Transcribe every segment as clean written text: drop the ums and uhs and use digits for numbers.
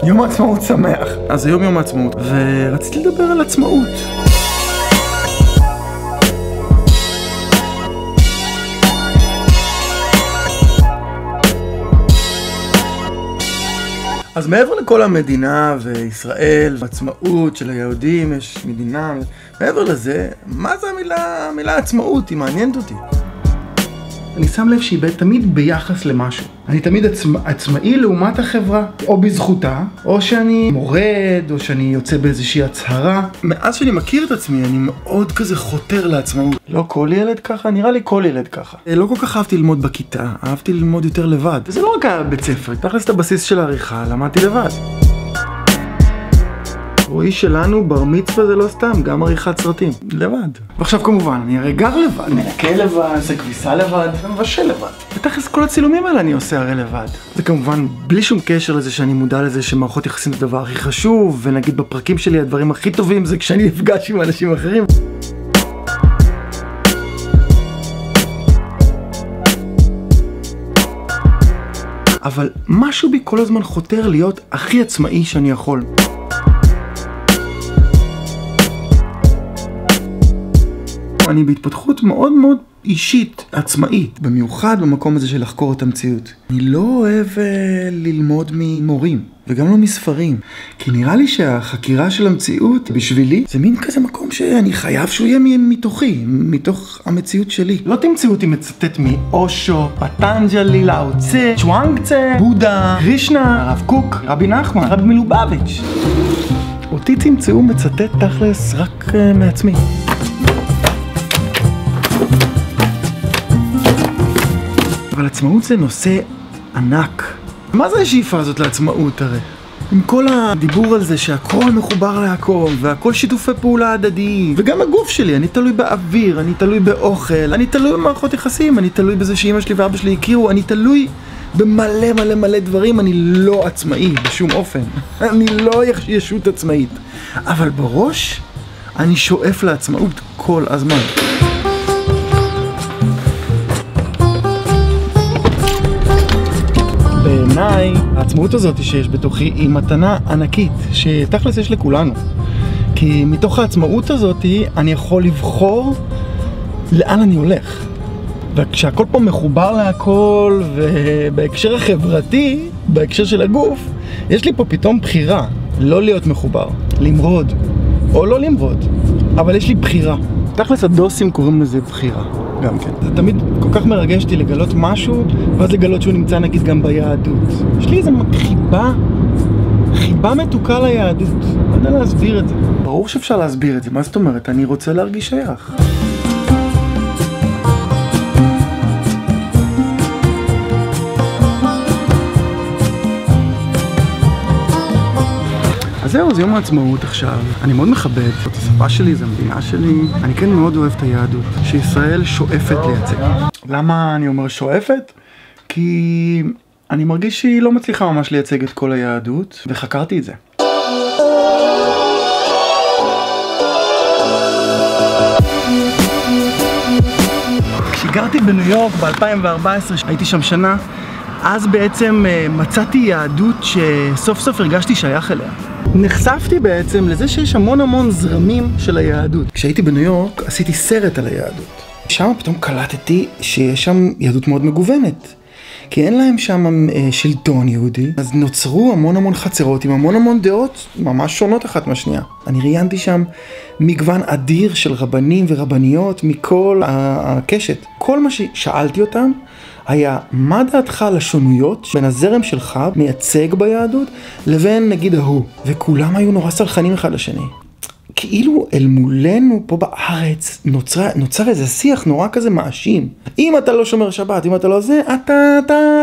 יום העצמאות שמח. אז היום יום העצמאות, ורציתי לדבר על עצמאות. אז מעבר לכל המדינה וישראל, עצמאות של היהודים, יש מדינה, מעבר לזה, מה זה המילה עצמאות? היא מעניינת אותי. אני שם לב שהיא תמיד ביחס למשהו. אני תמיד עצמאי לעומת החברה, או בזכותה, או שאני מורד, או שאני יוצא באיזושהי הצהרה. מאז שאני מכיר את עצמי, אני מאוד כזה חותר לעצמאות. לא כל ילד ככה, נראה לי כל ילד ככה. לא כל כך אהבתי ללמוד בכיתה, אהבתי ללמוד יותר לבד. וזה לא רק הבית ספר, תכלס את הבסיס של העריכה, למדתי לבד. רואי שלנו, בר מצווה זה לא סתם, גם עריכת סרטים, לבד. ועכשיו כמובן, אני הרי גר לבד, מנקה לבד, עושה כביסה לבד, ומבשל לבד. ותכלס כל הצילומים האלה אני עושה הרי לבד. זה כמובן בלי שום קשר לזה שאני מודע לזה שמערכות יחסים זה הדבר הכי חשוב, ונגיד בפרקים שלי הדברים הכי טובים זה כשאני נפגש עם אנשים אחרים. אבל משהו בי כל הזמן חותר להיות הכי עצמאי שאני יכול. אני בהתפתחות מאוד מאוד אישית, עצמאית, במיוחד במקום הזה של לחקור את המציאות. אני לא אוהב ללמוד ממורים, וגם לא מספרים. כי נראה לי שהחקירה של המציאות, בשבילי, זה מין כזה מקום שאני חייב שהוא יהיה מתוכי, מתוך המציאות שלי. לא תמצאו אותי מצטט מאושו, פטנג'לי, לאו צה, צ'ואנג-צה, בודה, קרישנה, הרב קוק, רבי נחמן, רבי מלובביץ'. אותי תמצאו מצטט תכלס רק מעצמי. אבל עצמאות זה נושא ענק. מה זה השאיפה הזאת לעצמאות הרי? עם כל הדיבור על זה שהכל מחובר להכל, והכל שיתופי פעולה הדדיים, וגם הגוף שלי, אני תלוי באוויר, אני תלוי באוכל, אני תלוי במערכות יחסים, אני תלוי בזה שאמא שלי ואבא שלי הכירו, אני תלוי במלא מלא מלא דברים, אני לא עצמאי בשום אופן. אני לא ישות עצמאית. אבל בראש, אני שואף לעצמאות כל הזמן. בעיניי, העצמאות הזאת שיש בתוכי היא מתנה ענקית, שתכלס יש לכולנו. כי מתוך העצמאות הזאת אני יכול לבחור לאן אני הולך. וכשהכל פה מחובר להכל, ובהקשר החברתי, בהקשר של הגוף, יש לי פה פתאום בחירה לא להיות מחובר, למרוד, או לא למרוד. אבל יש לי בחירה. תכלס הדוסים קוראים לזה בחירה. גם כן. זה תמיד כל כך מרגש אותי לגלות משהו, ואז לגלות שהוא נמצא נגיד גם ביהדות. יש לי איזה חיבה מתוקה ליהדות. לא יודע להסביר את זה. ברור שאפשר להסביר את זה. מה זאת אומרת? אני רוצה להרגיש שייך. אז זהו, זה יום העצמאות עכשיו. אני מאוד מכבד. זאת השפה שלי, זו המדינה שלי. אני כן מאוד אוהב את היהדות, שישראל שואפת לייצג. למה אני אומר שואפת? כי אני מרגיש שהיא לא מצליחה ממש לייצג את כל היהדות, וחקרתי את זה. כשגרתי בניו יורק ב-2014, הייתי שם שנה, אז בעצם מצאתי יהדות שסוף סוף הרגשתי שייך אליה. נחשפתי בעצם לזה שיש המון זרמים של היהדות. כשהייתי בניו יורק עשיתי סרט על היהדות. שם פתאום קלטתי שיש שם יהדות מאוד מגוונת. כי אין להם שם שלטון יהודי, אז נוצרו המון חצרות עם המון דעות ממש שונות אחת מהשנייה. אני ראיינתי שם מגוון אדיר של רבנים ורבניות מכל הקשת. כל מה ששאלתי אותם היה, מה דעתך על השונויות בין הזרם שלך מייצג ביהדות לבין נגיד ההוא? וכולם היו נורא סלחנים אחד לשני. כאילו אל מולנו פה בארץ נוצר איזה שיח נורא כזה מאשים. אם אתה לא שומר שבת, אם אתה לא זה, אתה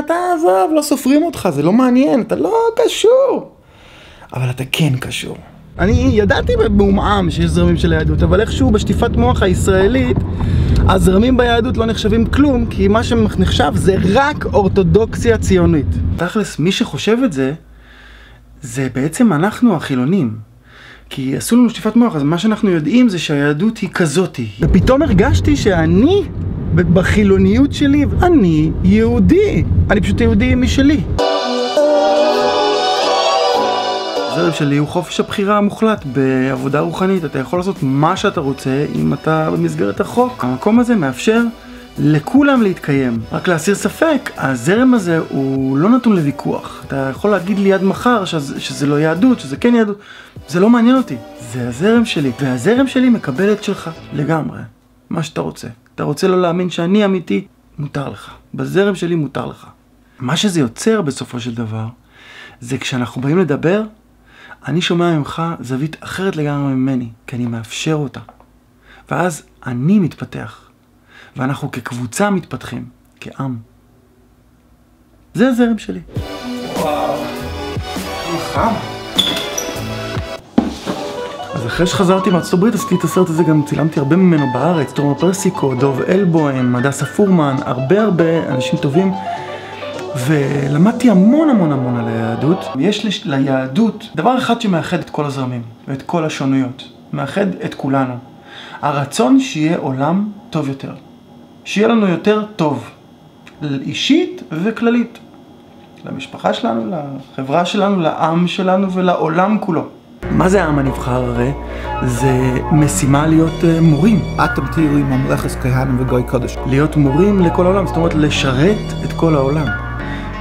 עזב, לא סופרים אותך, זה לא מעניין, אתה לא קשור. אבל אתה כן קשור. אני ידעתי במע"מ שיש זרמים של היהדות, אבל איכשהו בשטיפת מוח הישראלית, הזרמים ביהדות לא נחשבים כלום, כי מה שנחשב זה רק אורתודוקסיה ציונית. תכלס, מי שחושב את זה, זה בעצם אנחנו החילונים. כי עשו לנו שטיפת מוח, אז מה שאנחנו יודעים זה שהיהדות היא כזאתי. ופתאום הרגשתי שאני, בחילוניות שלי, אני יהודי. אני פשוט יהודי משלי. הזרם שלי הוא חופש הבחירה המוחלט בעבודה רוחנית. אתה יכול לעשות מה שאתה רוצה אם אתה במסגרת החוק. המקום הזה מאפשר לכולם להתקיים. רק להסיר ספק, הזרם הזה הוא לא נתון לוויכוח. אתה יכול להגיד לי עד מחר שזה לא יהדות, שזה כן יהדות. זה לא מעניין אותי. זה הזרם שלי. והזרם שלי מקבל את שלך לגמרי. מה שאתה רוצה. אתה רוצה לא להאמין שאני אמיתי, מותר לך. בזרם שלי מותר לך. מה שזה יוצר בסופו של דבר, זה כשאנחנו באים לדבר, אני שומע ממך זווית אחרת לגמרי ממני, כי אני מאפשר אותה. ואז אני מתפתח. ואנחנו כקבוצה מתפתחים, כעם. זה הזרם שלי. וואו, חם. אז אחרי שחזרתי מארצות הברית, עשיתי את הסרט הזה, גם צילמתי הרבה ממנו בארץ, תומר פרסיקו, דוב אלבוים, הדסה פורמן, הרבה אנשים טובים, ולמדתי המון על היהדות. יש ליהדות דבר אחד שמאחד את כל הזרמים ואת כל השונויות, מאחד את כולנו. הרצון שיהיה עולם טוב יותר. שיהיה לנו יותר טוב, אישית וכללית. למשפחה שלנו, לחברה שלנו, לעם שלנו ולעולם כולו. מה זה העם הנבחר הרי? זה משימה להיות מורים. אתם תהיו ממלכת כהנים וגוי קודש. להיות מורים לכל העולם, זאת אומרת לשרת את כל העולם.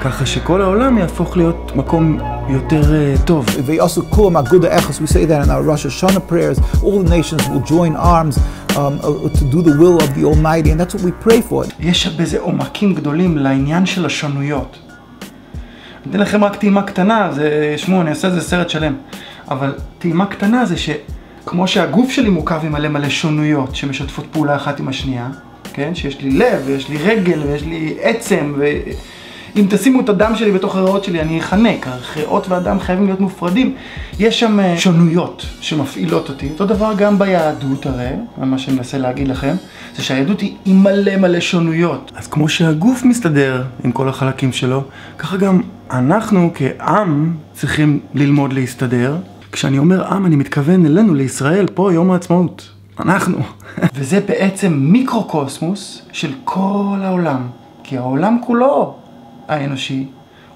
ככה שכל העולם יהפוך להיות מקום יותר טוב. ויעשו כולם אגודה אחת, we say that in our Rosh Hashanah prayers, all the nations will join arms to do the will of the Almighty, and that's what we pray for. יש בזה עומקים גדולים לעניין של השונויות. אני אתן לכם רק טעימה קטנה, שמעו, אני אעשה איזה סרט שלם, אבל טעימה קטנה זה שכמו שהגוף שלי מורכב עם מלא שונויות שמשתפות פעולה אחת עם השנייה, כן? שיש לי לב ויש לי רגל ויש לי עצם אם תשימו את הדם שלי בתוך הריאות שלי, אני אחנק. הריאות והדם חייבים להיות מופרדים. יש שם שונויות שמפעילות אותי. אותו דבר גם ביהדות הרי, מה שאני מנסה להגיד לכם, זה שהיהדות היא מלא שונויות. אז כמו שהגוף מסתדר עם כל החלקים שלו, ככה גם אנחנו כעם צריכים ללמוד להסתדר. כשאני אומר עם, אני מתכוון אלינו, לישראל, פה יום העצמאות. אנחנו. וזה בעצם מיקרוקוסמוס של כל העולם. כי העולם כולו האנושי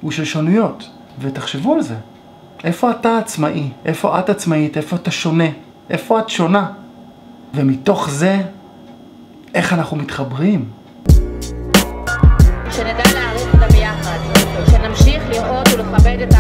הוא של שונויות, ותחשבו על זה. איפה אתה עצמאי? איפה את עצמאית? איפה אתה שונה? איפה את שונה? ומתוך זה, איך אנחנו מתחברים? שנדע להעריך אותה ביחד, שנמשיך לראות ולכבד את